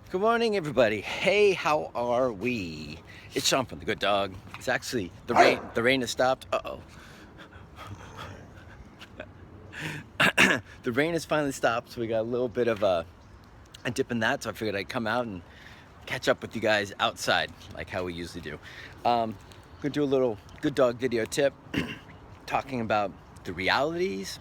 Good morning, everybody. Hey, how are we? It's Sean from The Good Dog. It's actually the rain. The rain has stopped. Uh-oh. The rain has finally stopped, so we got a little bit of a dip in that. So I figured I'd come out and catch up with you guys outside, like how we usually do. Gonna do a little Good Dog video tip, talking about the realities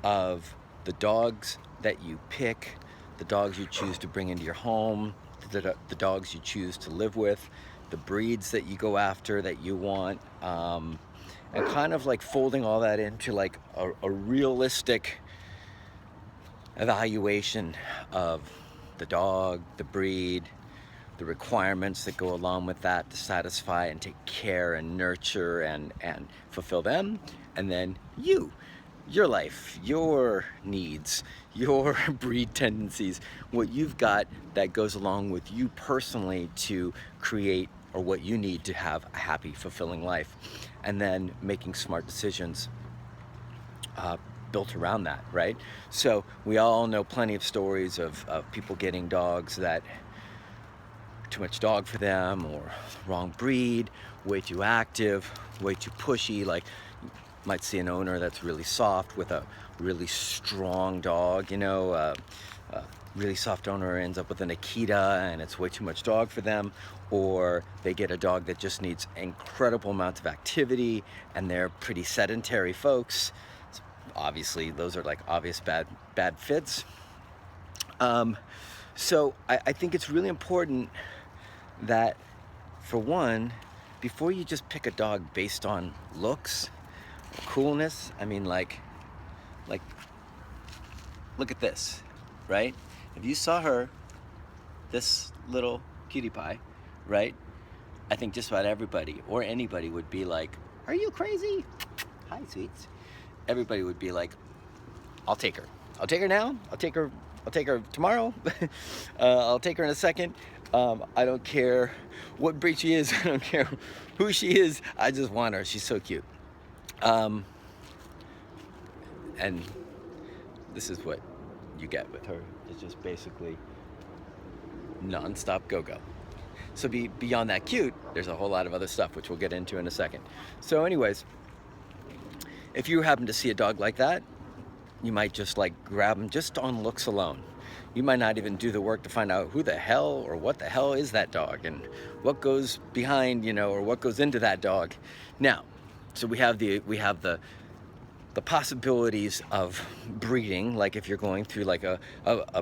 of the dogs that you pick, the dogs you choose to bring into your home, the dogs you choose to live with, the breeds that you go after that you want, and kind of like folding all that into like a realistic evaluation of the dog, the breed, the requirements that go along with that to satisfy and take care and nurture and fulfill them, and then your life, your needs, your breed tendencies, what you've got that goes along with you personally to create, or what you need to have a happy, fulfilling life, and then making smart decisions built around that, right? So we all know plenty of stories of people getting dogs that too much dog for them, or wrong breed, way too active, way too pushy. Like, you might see an owner that's really soft with a really strong dog, you know, really soft owner ends up with an Akita and it's way too much dog for them, or they get a dog that just needs incredible amounts of activity and they're pretty sedentary folks. Obviously, those are like obvious bad fits. So I think it's really important that, for one, before you just pick a dog based on looks, coolness, I mean, like, look at this, right? If you saw her, this little cutie pie, right? I think just about everybody or anybody would be like, "Are you crazy? Hi, sweets." Everybody would be like, "I'll take her. I'll take her now. I'll take her tomorrow. I'll take her in a second. I don't care what breed she is. I don't care who she is. I just want her. She's so cute." And this is what you get with her. It's just basically non-stop go-go. So beyond that cute, there's a whole lot of other stuff, which we'll get into in a second. So anyways, if you happen to see a dog like that, you might just like grab them just on looks alone. You might not even do the work to find out who the hell or what the hell is that dog and what goes behind, you know, or what goes into that dog. Now, so we have the possibilities of breeding. Like if you're going through like a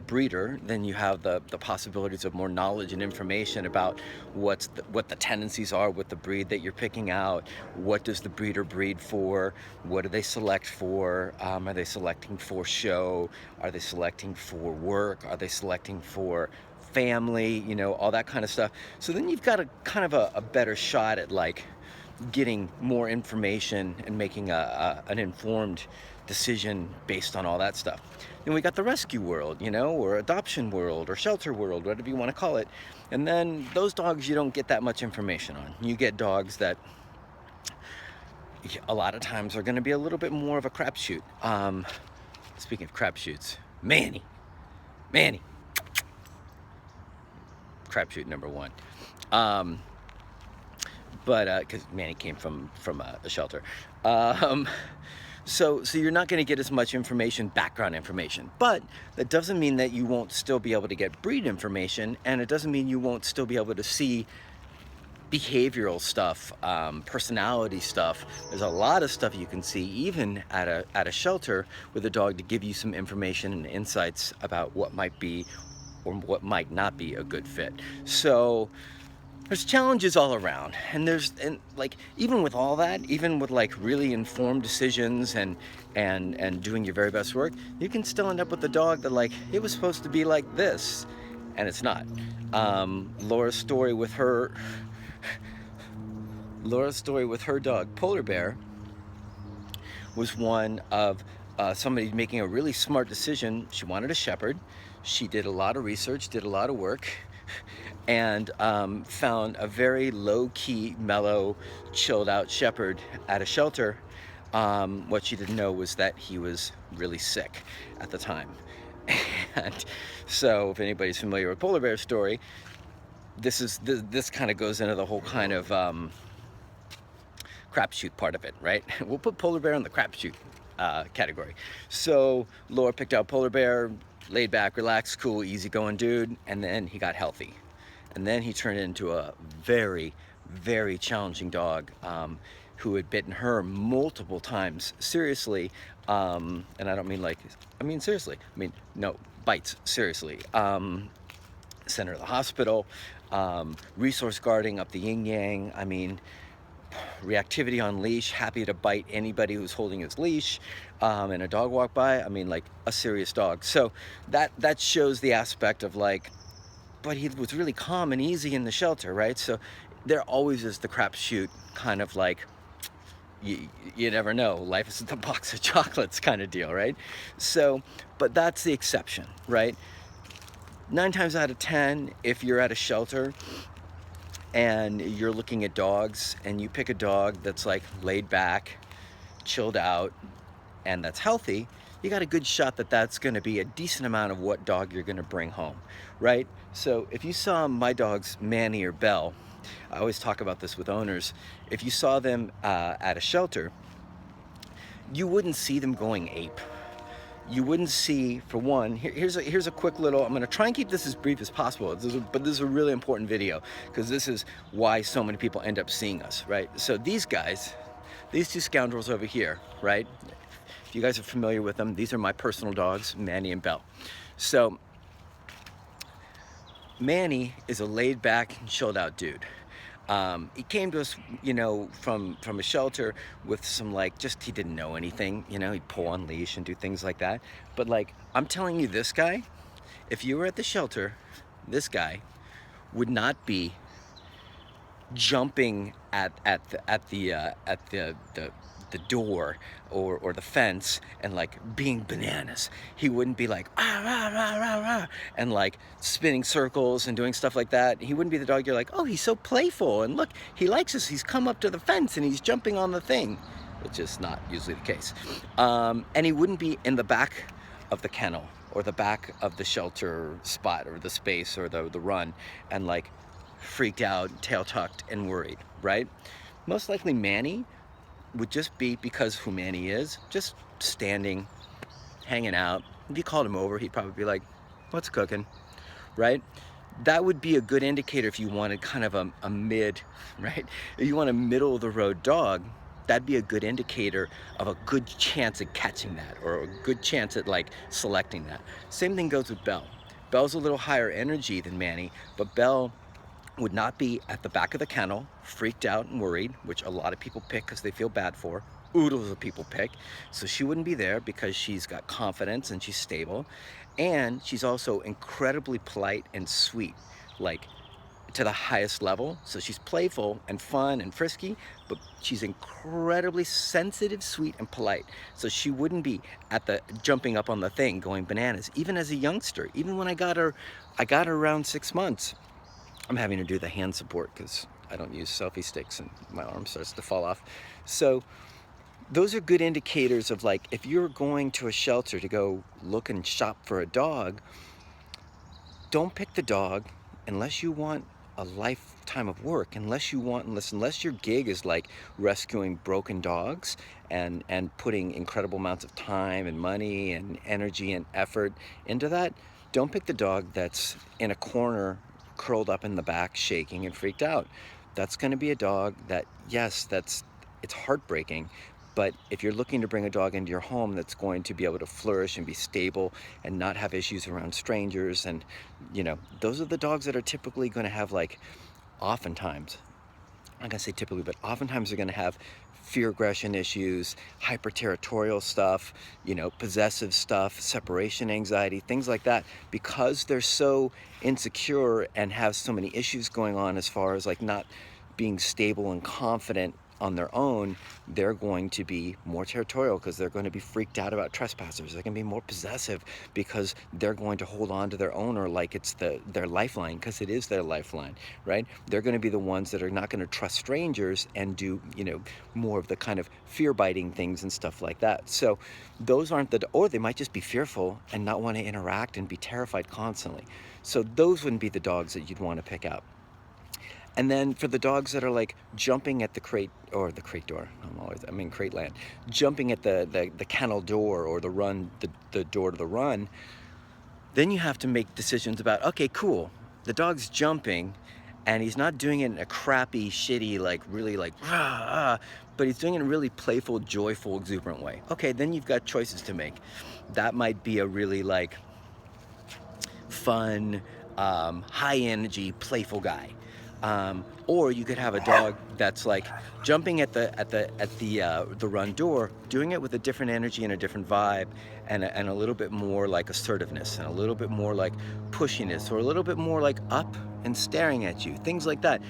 breeder, then you have the possibilities of more knowledge and information about what the tendencies are with the breed that you're picking out. What does the breeder breed for? What do they select for? Are they selecting for show? Are they selecting for work? Are they selecting for family? You know, all that kind of stuff. So then you've got a kind of a better shot at like getting more information and making an informed decision based on all that stuff. Then we got the rescue world, you know, or adoption world, or shelter world, whatever you want to call it. And then those dogs you don't get that much information on. You get dogs that a lot of times are going to be a little bit more of a crapshoot. Speaking of crapshoots, Manny, crapshoot number one. But because Manny came from a shelter, so you're not going to get as much information, background information. But that doesn't mean that you won't still be able to get breed information, and it doesn't mean you won't still be able to see behavioral stuff, personality stuff. There's a lot of stuff you can see even at a shelter with a dog to give you some information and insights about what might be or what might not be a good fit. So there's challenges all around, and like, even with all that, even with like really informed decisions and doing your very best work, you can still end up with a dog that like, it was supposed to be like this and it's not. Laura's story with her dog Polar Bear was one of somebody making a really smart decision. She wanted a shepherd. She did a lot of research, did a lot of work, and found a very low-key, mellow, chilled-out shepherd at a shelter. What she didn't know was that he was really sick at the time. And so if anybody's familiar with polar bear story, this kind of goes into the whole kind of crapshoot part of it, right? We'll put polar bear in the crapshoot category. So Laura picked out polar bear, laid back, relaxed, cool, easygoing dude, and then he got healthy. And then he turned into a very, very challenging dog who had bitten her multiple times, seriously. And I don't mean like, I mean seriously. I mean, no, bites, seriously. Sent her to the hospital, resource guarding up the yin-yang. I mean, reactivity on leash, happy to bite anybody who's holding his leash, and a dog walk by. I mean, like a serious dog. So that shows the aspect of like, but he was really calm and easy in the shelter, right? So there always is the crapshoot kind of like, you never know, life isn't a box of chocolates kind of deal, right? So, but that's the exception, right? 9 times out of 10, if you're at a shelter and you're looking at dogs and you pick a dog that's like laid back, chilled out, and that's healthy, you got a good shot that that's going to be a decent amount of what dog you're going to bring home, right? So if you saw my dogs, Manny or Belle, I always talk about this with owners, if you saw them at a shelter, you wouldn't see them going ape. You wouldn't see, for one, here's a quick little, I'm going to try and keep this as brief as possible, but this is a really important video, because this is why so many people end up seeing us, right? So these guys, these two scoundrels over here, right? If you guys are familiar with them, these are my personal dogs, Manny and Belle. So Manny is a laid back and chilled out dude. He came to us, you know, from a shelter with some like, just, he didn't know anything, you know, he'd pull on leash and do things like that. But like, I'm telling you, this guy, if you were at the shelter, this guy would not be jumping at the door or the fence and like being bananas. He wouldn't be like ah, rah, rah, rah, rah, and like spinning circles and doing stuff like that. He wouldn't be the dog you're like, oh, he's so playful, and look, he likes us, he's come up to the fence and he's jumping on the thing, which is not usually the case. And he wouldn't be in the back of the kennel or the back of the shelter spot or the space or the run and like freaked out, tail tucked, and worried, right? Most likely Manny would just be, because who Manny is, just standing, hanging out. If you called him over, he'd probably be like, what's cooking, right? That would be a good indicator if you wanted kind of a mid, right? If you want a middle of the road dog, that'd be a good indicator of a good chance at catching that, or a good chance at like selecting that. Same thing goes with Belle. Belle's a little higher energy than Manny, but Belle would not be at the back of the kennel, freaked out and worried, which a lot of people pick because they feel bad for. Oodles of people pick. So she wouldn't be there because she's got confidence and she's stable. And she's also incredibly polite and sweet, like to the highest level. So she's playful and fun and frisky, but she's incredibly sensitive, sweet, and polite. So she wouldn't be at the jumping up on the thing going bananas. Even as a youngster, even when I got her around 6 months. I'm having to do the hand support because I don't use selfie sticks and my arm starts to fall off. So those are good indicators of like, if you're going to a shelter to go look and shop for a dog, don't pick the dog unless you want a lifetime of work, unless your gig is like rescuing broken dogs and putting incredible amounts of time and money and energy and effort into that. Don't pick the dog that's in a corner, curled up in the back, shaking and freaked out. That's going to be a dog that, yes, it's heartbreaking, but if you're looking to bring a dog into your home that's going to be able to flourish and be stable and not have issues around strangers, and you know, those are the dogs that are typically going to have, like, oftentimes, I'm not gonna say typically, but oftentimes they're going to have fear aggression issues, hyper-territorial stuff, you know, possessive stuff, separation anxiety, things like that, because they're so insecure and have so many issues going on as far as like not being stable and confident on their own, they're going to be more territorial because they're going to be freaked out about trespassers. They're going to be more possessive because they're going to hold on to their owner like it's their lifeline, because it is their lifeline, right? They're going to be the ones that are not going to trust strangers and do, you know, more of the kind of fear-biting things and stuff like that. So those aren't or they might just be fearful and not want to interact and be terrified constantly. So those wouldn't be the dogs that you'd want to pick out. And then for the dogs that are like jumping at the crate, or the crate door, I'm in crate land, jumping at the kennel door or the door to the run, then you have to make decisions about, okay, cool, the dog's jumping and he's not doing it in a crappy, shitty, like really like, rah, but he's doing it in a really playful, joyful, exuberant way. Okay, then you've got choices to make. That might be a really like fun, high energy, playful guy. Or you could have a dog that's like jumping at the run door, doing it with a different energy and a different vibe, and a little bit more like assertiveness, and a little bit more like pushiness, or a little bit more like up and staring at you, things like that.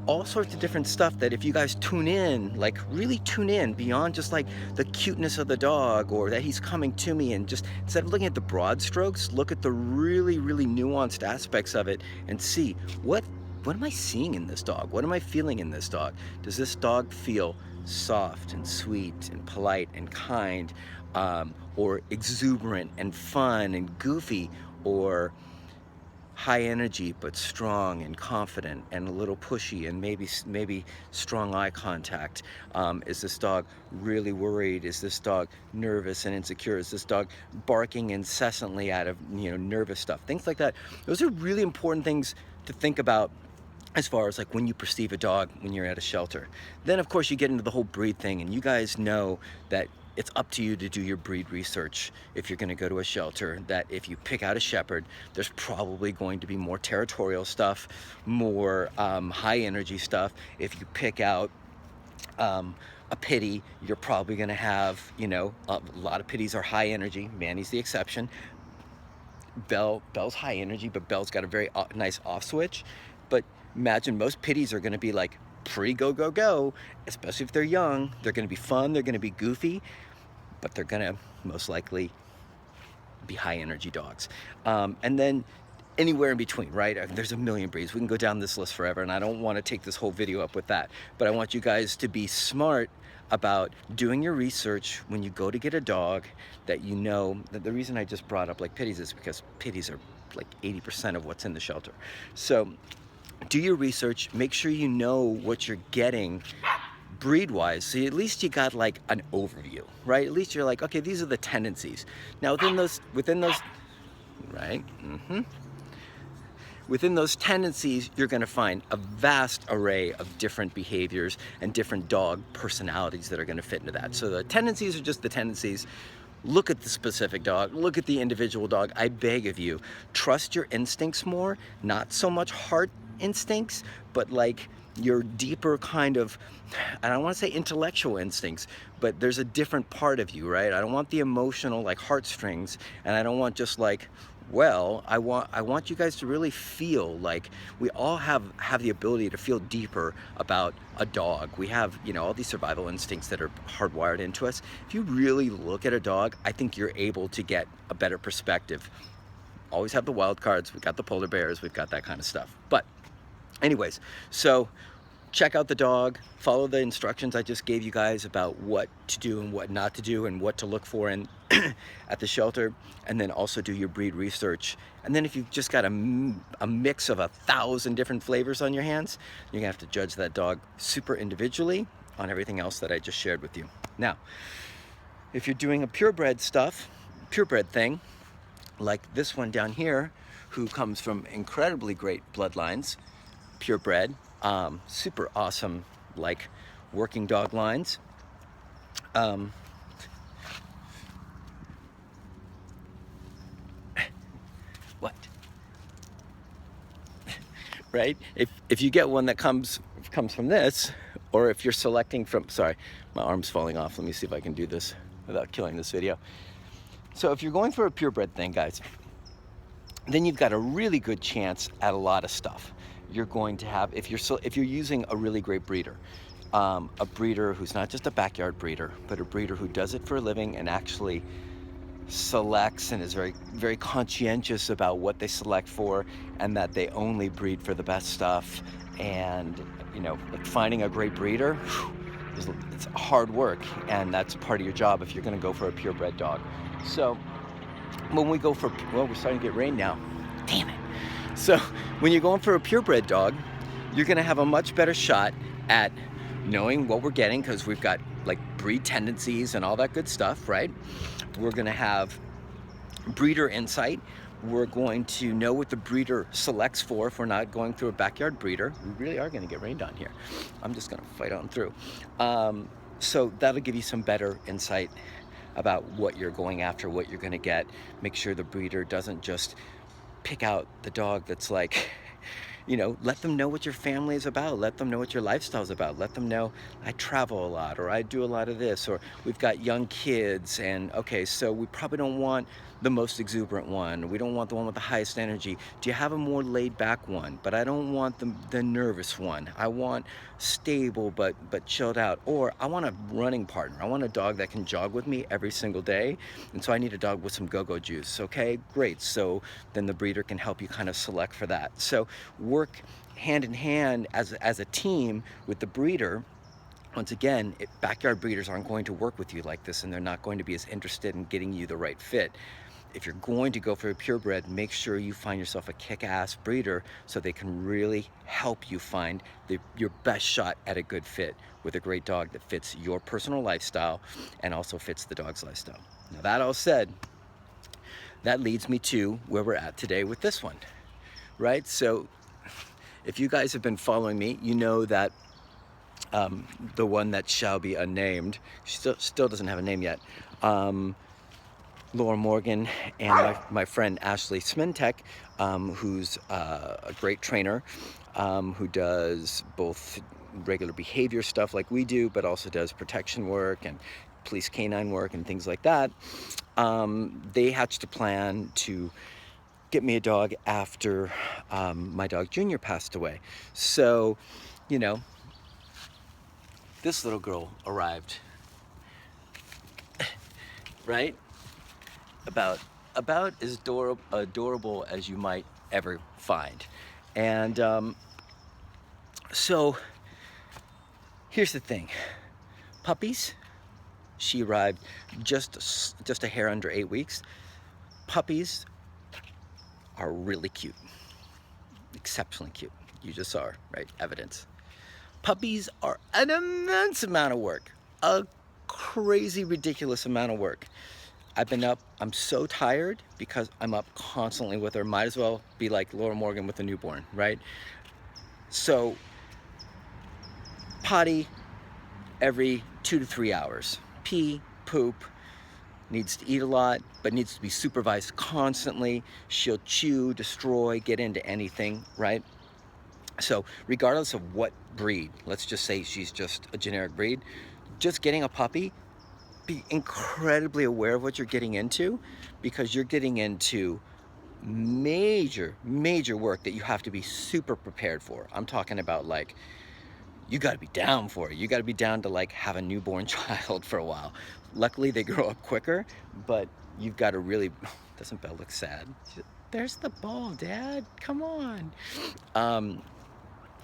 All sorts of different stuff that if you guys tune in, like really tune in beyond just like the cuteness of the dog or that he's coming to me, and just instead of looking at the broad strokes, look at the really, really nuanced aspects of it and see what am I seeing in this dog? What am I feeling in this dog? Does this dog feel soft and sweet and polite and kind, or exuberant and fun and goofy, or high energy but strong and confident and a little pushy and maybe strong eye contact? Is this dog really worried? Is this dog nervous and insecure? Is this dog barking incessantly out of, you know, nervous stuff? Things like that. Those are really important things to think about as far as like when you perceive a dog when you're at a shelter. Then of course you get into the whole breed thing, and you guys know that it's up to you to do your breed research if you're going to go to a shelter. That if you pick out a shepherd, there's probably going to be more territorial stuff, more high energy stuff. If you pick out a pitty, you're probably going to have, you know, a lot of pitties are high energy. Manny's the exception. Belle's high energy, but Belle's got a very nice off switch. But imagine most pitties are going to be like pretty go, especially if they're young. They're going to be fun, they're going to be goofy, but they're going to most likely be high energy dogs. And then anywhere in between, right? There's a million breeds. We can go down this list forever, and I don't want to take this whole video up with that. But I want you guys to be smart about doing your research when you go to get a dog, that you know that the reason I just brought up like pitties is because pitties are like 80% of what's in the shelter. So do your research, make sure you know what you're getting breed-wise, so at least you got like an overview, right? At least you're like, okay, these are the tendencies. Now within those, right? Within those tendencies, you're going to find a vast array of different behaviors and different dog personalities that are going to fit into that. So the tendencies are just the tendencies. Look at the specific dog, look at the individual dog. I beg of you, trust your instincts more, not so much heart instincts, but like your deeper kind of, I don't want to say intellectual instincts, but there's a different part of you, right? I don't want the emotional like heartstrings, and I don't want just like, well, I want you guys to really feel like we all have the ability to feel deeper about a dog. We have, you know, all these survival instincts that are hardwired into us. If you really look at a dog, I think you're able to get a better perspective. Always have the wild cards. We've got the polar bears. We've got that kind of stuff. But anyways, so check out the dog, follow the instructions I just gave you guys about what to do and what not to do and what to look for in at the shelter, and then also do your breed research. And then if you've just got a mix of 1,000 different flavors on your hands, you're gonna have to judge that dog super individually on everything else that I just shared with you. Now, if you're doing a purebred thing, like this one down here, who comes from incredibly great bloodlines, purebred, super awesome, like working dog lines. What? Right? If you get one that comes from this, or if you're selecting from, sorry, my arm's falling off. Let me see if I can do this without killing this video. So if you're going for a purebred thing, guys, then you've got a really good chance at a lot of stuff. You're going to have, if you're using a really great breeder, a breeder who's not just a backyard breeder, but a breeder who does it for a living and actually selects and is very conscientious about what they select for, and that they only breed for the best stuff. And you know, like finding a great breeder, it's hard work, and that's part of your job if you're going to go for a purebred dog. So when we go for, well, we're starting to get rain now, damn it. So when you're going for a purebred dog, you're going to have a much better shot at knowing what we're getting, because we've got like breed tendencies and all that good stuff, right? We're going to have breeder insight. We're going to know what the breeder selects for if we're not going through a backyard breeder. We really are going to get rained on here. I'm just going to fight on through. So that'll give you some better insight about what you're going after, what you're going to get. Make sure the breeder doesn't just pick out the dog that's like, you know, let them know what your family is about. Let them know what your lifestyle is about. Let them know I travel a lot, or I do a lot of this, or we've got young kids, and okay, so we probably don't want the most exuberant one. We don't want the one with the highest energy. Do you have a more laid back one? But I don't want the nervous one. I want stable but chilled out. Or I want a running partner. I want a dog that can jog with me every single day. And so I need a dog with some go-go juice. Okay, great. So then the breeder can help you kind of select for that. So work hand in hand as a team with the breeder. Once again, backyard breeders aren't going to work with you like this, and they're not going to be as interested in getting you the right fit. If you're going to go for a purebred, make sure you find yourself a kick-ass breeder so they can really help you find your best shot at a good fit with a great dog that fits your personal lifestyle and also fits the dog's lifestyle. Now, that all said, that leads me to where we're at today with this one, right? So if you guys have been following me, you know that the one that shall be unnamed, she still doesn't have a name yet, Laura Morgan and my friend Ashley Smintek, who's a great trainer, who does both regular behavior stuff like we do, but also does protection work and police canine work and things like that. They hatched a plan to get me a dog after my dog Junior passed away. So, you know, this little girl arrived, right? About as adorable as you might ever find. And so here's the thing. Puppies, she arrived just a hair under 8 weeks. Puppies are really cute, exceptionally cute. You just saw her, right? Evidence. Puppies are an immense amount of work, a crazy, ridiculous amount of work. I've been up, I'm so tired because I'm up constantly with her. Might as well be like Laura Morgan with a newborn, right? So, potty every 2 to 3 hours. Pee, poop, needs to eat a lot, but needs to be supervised constantly. She'll chew, destroy, get into anything, right? So regardless of what breed, let's just say she's just a generic breed, just getting a puppy, be incredibly aware of what you're getting into, because you're getting into major work that you have to be super prepared for. I'm talking about, like, you got to be down for it. You got to be down to like have a newborn child for a while. Luckily they grow up quicker, but you've got to really, doesn't Belle look sad? There's the ball, Dad, come on.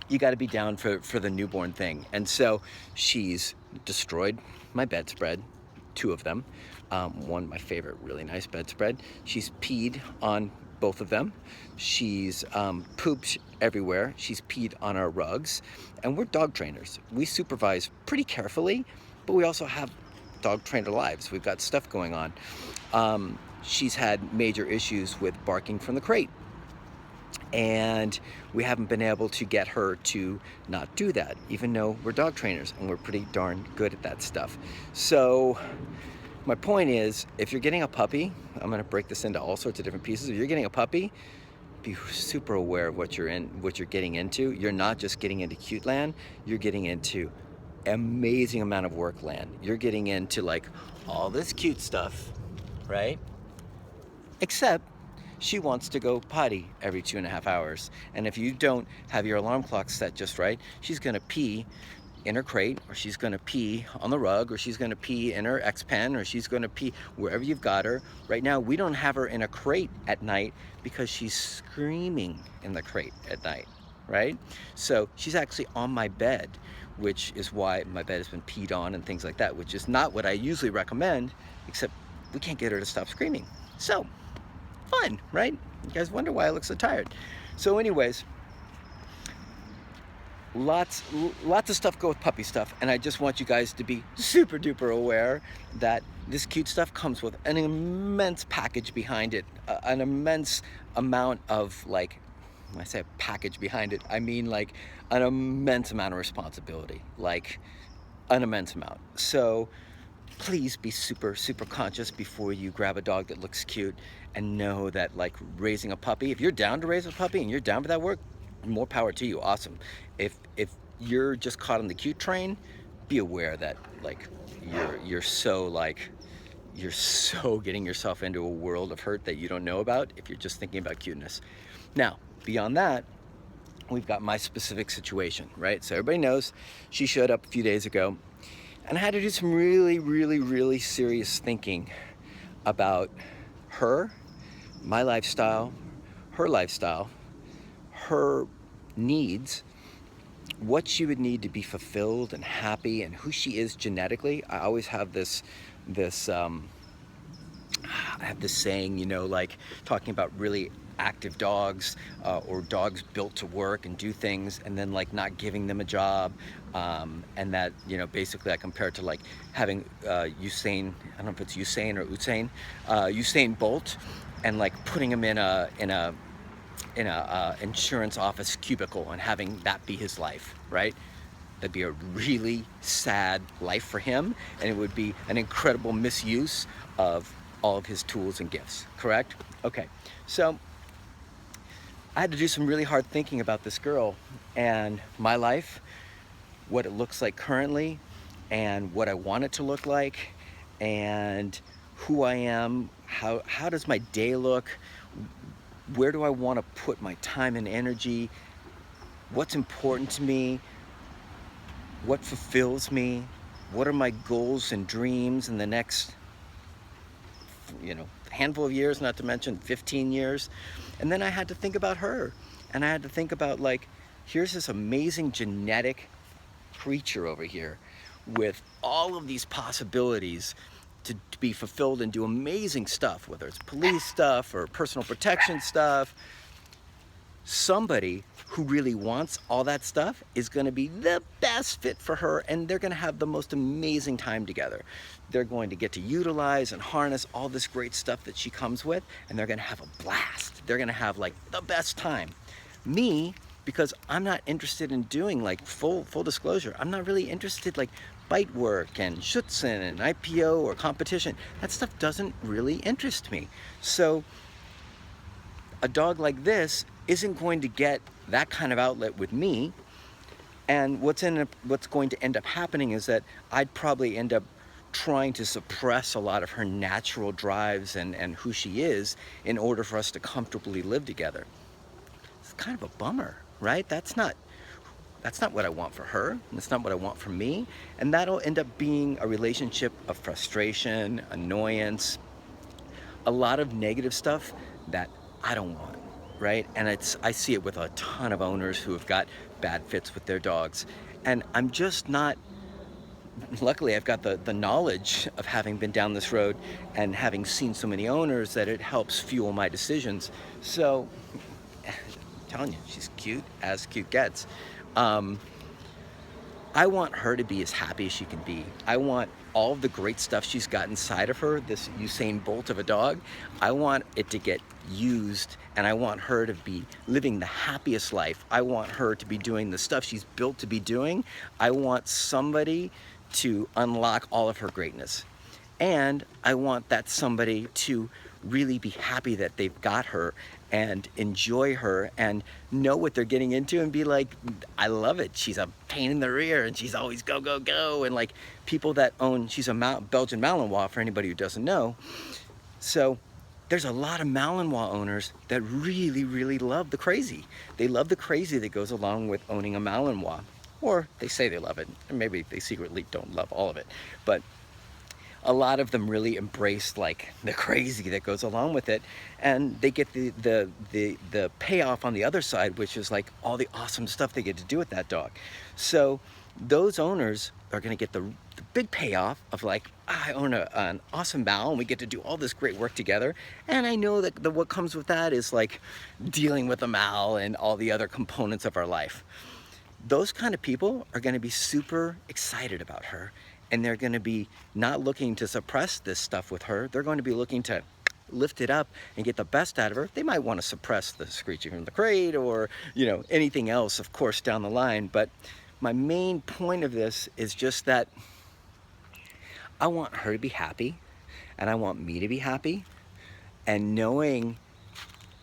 You got to be down for the newborn thing. And so she's destroyed my bedspread, 2 of them. One, my favorite, really nice bedspread. She's peed on both of them. She's pooped everywhere. She's peed on our rugs. And we're dog trainers. We supervise pretty carefully, but we also have dog trainer lives. We've got stuff going on. She's had major issues with barking from the crate, and we haven't been able to get her to not do that, even though we're dog trainers and we're pretty darn good at that stuff. So my point is, if you're getting a puppy, I'm going to break this into all sorts of different pieces. If you're getting a puppy, be super aware of what you're getting into. You're not just getting into cute land, you're getting into amazing amount of work land. You're getting into like all this cute stuff, right? Except she wants to go potty every 2.5 hours. And if you don't have your alarm clock set just right, she's gonna pee in her crate, or she's gonna pee on the rug, or she's gonna pee in her X-Pen, or she's gonna pee wherever you've got her. Right now, we don't have her in a crate at night because she's screaming in the crate at night, right? So she's actually on my bed, which is why my bed has been peed on and things like that, which is not what I usually recommend, except we can't get her to stop screaming. So, fun, right? You guys wonder why I look so tired. So anyways, lots of stuff go with puppy stuff, and I just want you guys to be super duper aware that this cute stuff comes with an immense package behind it, an immense amount of, like, when I say a package behind it, I mean like an immense amount of responsibility, like an immense amount. So please be super conscious before you grab a dog that looks cute, and know that, like, raising a puppy, if you're down to raise a puppy and you're down for that work, more power to you, awesome. If you're just caught on the cute train, be aware that, like, you're so getting yourself into a world of hurt that you don't know about if you're just thinking about cuteness. Now, beyond that, we've got my specific situation, right? So everybody knows she showed up a few days ago, and I had to do some really serious thinking about her, my lifestyle, her needs, what she would need to be fulfilled and happy, and who she is genetically. I always have this I have this saying, you know, like talking about really active dogs, or dogs built to work and do things, and then like not giving them a job, and that, you know, basically I compare it to like having Usain, I don't know if it's Usain or Usain Bolt, and like putting him in a insurance office cubicle and having that be his life, right? That'd be a really sad life for him, and it would be an incredible misuse of all of his tools and gifts, correct? Okay, so I had to do some really hard thinking about this girl and my life, what it looks like currently, and what I want it to look like, and who I am, how does my day look, where do I want to put my time and energy, what's important to me, what fulfills me, what are my goals and dreams in the next, you know, handful of years, not to mention 15 years. And then I had to think about her, and I had to think about, like, here's this amazing genetic creature over here with all of these possibilities to be fulfilled and do amazing stuff, whether it's police stuff or personal protection stuff. Somebody who really wants all that stuff is going to be the best fit for her, and they're going to have the most amazing time together. They're going to get to utilize and harness all this great stuff that she comes with, and they're going to have a blast. They're going to have like the best time. Me, because I'm not interested in doing, like, full disclosure, I'm not really interested like bite work and schutzen and IPO or competition. That stuff doesn't really interest me. So a dog like this isn't going to get that kind of outlet with me, and what's going to end up happening is that I'd probably end up trying to suppress a lot of her natural drives and who she is in order for us to comfortably live together. It's kind of a bummer, right? That's not what I want for her, and that's not what I want for me, and that'll end up being a relationship of frustration, annoyance, a lot of negative stuff that I don't want, right? And I see it with a ton of owners who have got bad fits with their dogs, and I'm just not, luckily I've got the knowledge of having been down this road and having seen so many owners that it helps fuel my decisions. So I'm telling you, she's cute as cute gets. I want her to be as happy as she can be. I want all of the great stuff she's got inside of her, this Usain Bolt of a dog, I want it to get used, and I want her to be living the happiest life. I want her to be doing the stuff she's built to be doing. I want somebody to unlock all of her greatness. And I want that somebody to really be happy that they've got her and enjoy her and know what they're getting into and be like, I love it. She's a pain in the rear and she's always go, go, go. And like people that own, she's a Belgian Malinois for anybody who doesn't know. So there's a lot of Malinois owners that really, really love the crazy. They love the crazy that goes along with owning a Malinois. or they say they love it, and maybe they secretly don't love all of it. But a lot of them really embrace like the crazy that goes along with it, and they get the payoff on the other side, which is like all the awesome stuff they get to do with that dog. So those owners are going to get the big payoff of like, I own an awesome Mal and we get to do all this great work together. And I know that what comes with that is like dealing with a Mal and all the other components of our life. Those kind of people are going to be super excited about her, and they're going to be not looking to suppress this stuff with her. They're going to be looking to lift it up and get the best out of her. They might want to suppress the screeching from the crate or, you know, anything else, of course, down the line. But my main point of this is just that I want her to be happy, and I want me to be happy, and knowing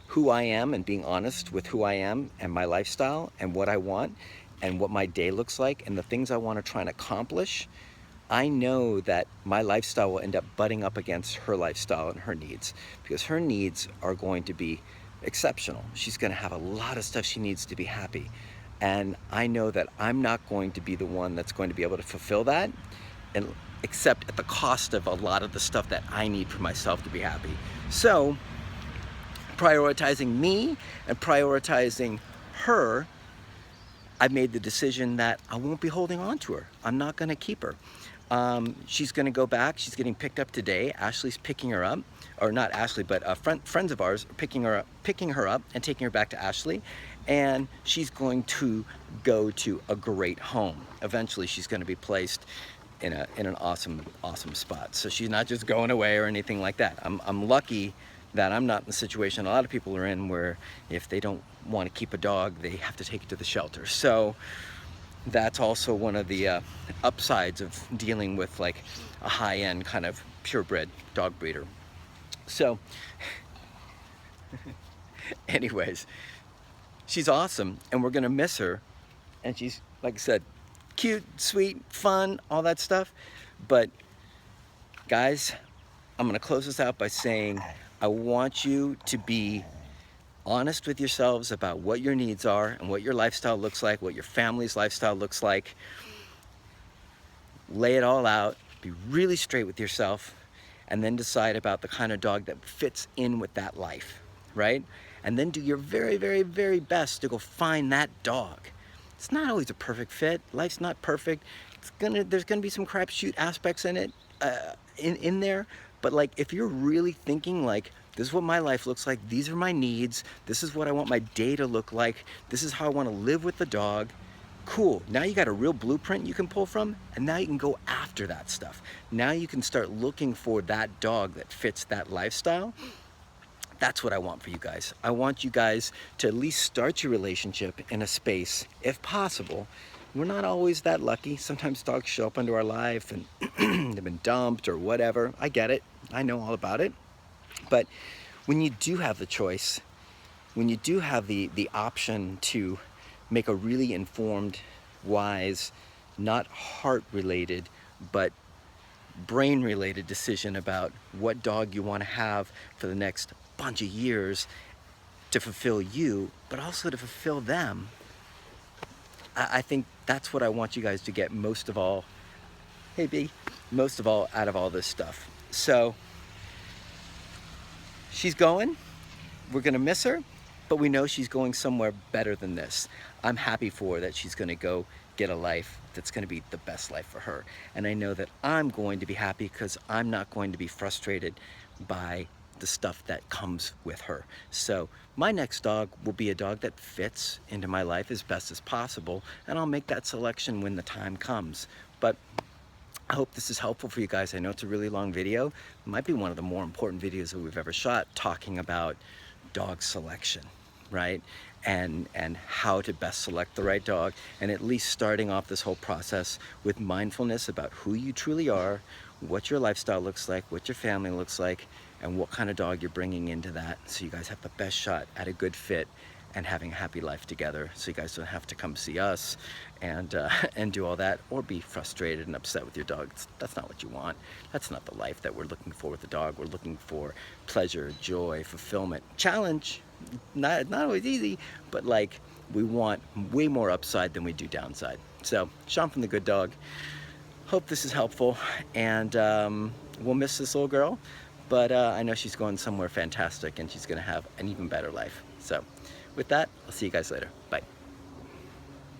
who I am and being honest with who I am and my lifestyle and what I want and what my day looks like and the things I want to try and accomplish, I know that my lifestyle will end up butting up against her lifestyle and her needs, because her needs are going to be exceptional. She's going to have a lot of stuff she needs to be happy. And I know that I'm not going to be the one that's going to be able to fulfill that, and except at the cost of a lot of the stuff that I need for myself to be happy. So prioritizing me and prioritizing her, I've made the decision that I won't be holding on to her. I'm not going to keep her. She's going to go back. She's getting picked up today. Ashley's picking her up, or not Ashley, but friends of ours are picking her up and taking her back to Ashley, and she's going to go to a great home. Eventually, she's going to be placed in an awesome spot. So she's not just going away or anything like that. I'm lucky that I'm not in the situation a lot of people are in, where if they don't want to keep a dog, they have to take it to the shelter. So that's also one of the upsides of dealing with like a high-end kind of purebred dog breeder. So anyways, she's awesome, and we're gonna miss her, and she's, like I said, cute, sweet, fun, all that stuff. But guys, I'm gonna close this out by saying I want you to be honest with yourselves about what your needs are and what your lifestyle looks like, what your family's lifestyle looks like. Lay it all out, be really straight with yourself, and then decide about the kind of dog that fits in with that life, right? And then do your very, very, very best to go find that dog. It's not always a perfect fit. Life's not perfect. There's gonna be some crapshoot aspects in it, in there. But like, if you're really thinking like, this is what my life looks like, these are my needs, this is what I want my day to look like, this is how I want to live with the dog, cool. Now you got a real blueprint you can pull from, and now you can go after that stuff. Now you can start looking for that dog that fits that lifestyle. That's what I want for you guys. I want you guys to at least start your relationship in a space, if possible. We're not always that lucky. Sometimes dogs show up into our life and they've been dumped or whatever. I get it. I know all about it. But when you do have the choice, when you do have the option to make a really informed, wise, not heart-related, but brain-related decision about what dog you want to have for the next bunch of years to fulfill you, but also to fulfill them, I think that's what I want you guys to get most of all. Hey, B, most of all out of all this stuff. So she's going. We're gonna miss her, but we know she's going somewhere better than this. I'm happy for her that she's gonna go get a life that's gonna be the best life for her. And I know that I'm going to be happy because I'm not going to be frustrated by the stuff that comes with her. So my next dog will be a dog that fits into my life as best as possible, and I'll make that selection when the time comes. But I hope this is helpful for you guys. I know it's a really long video. It might be one of the more important videos that we've ever shot, talking about dog selection, right? And how to best select the right dog, and at least starting off this whole process with mindfulness about who you truly are, what your lifestyle looks like, what your family looks like, and what kind of dog you're bringing into that, so you guys have the best shot at a good fit and having a happy life together, so you guys don't have to come see us and do all that, or be frustrated and upset with your dog. That's not what you want. That's not the life that we're looking for with the dog. We're looking for pleasure, joy, fulfillment, challenge. Not always easy, but like We want way more upside than we do downside. So, Sean from The Good Dog. Hope this is helpful, and we'll miss this little girl, but I know she's going somewhere fantastic, and she's gonna have an even better life. So with that, I'll see you guys later. Bye.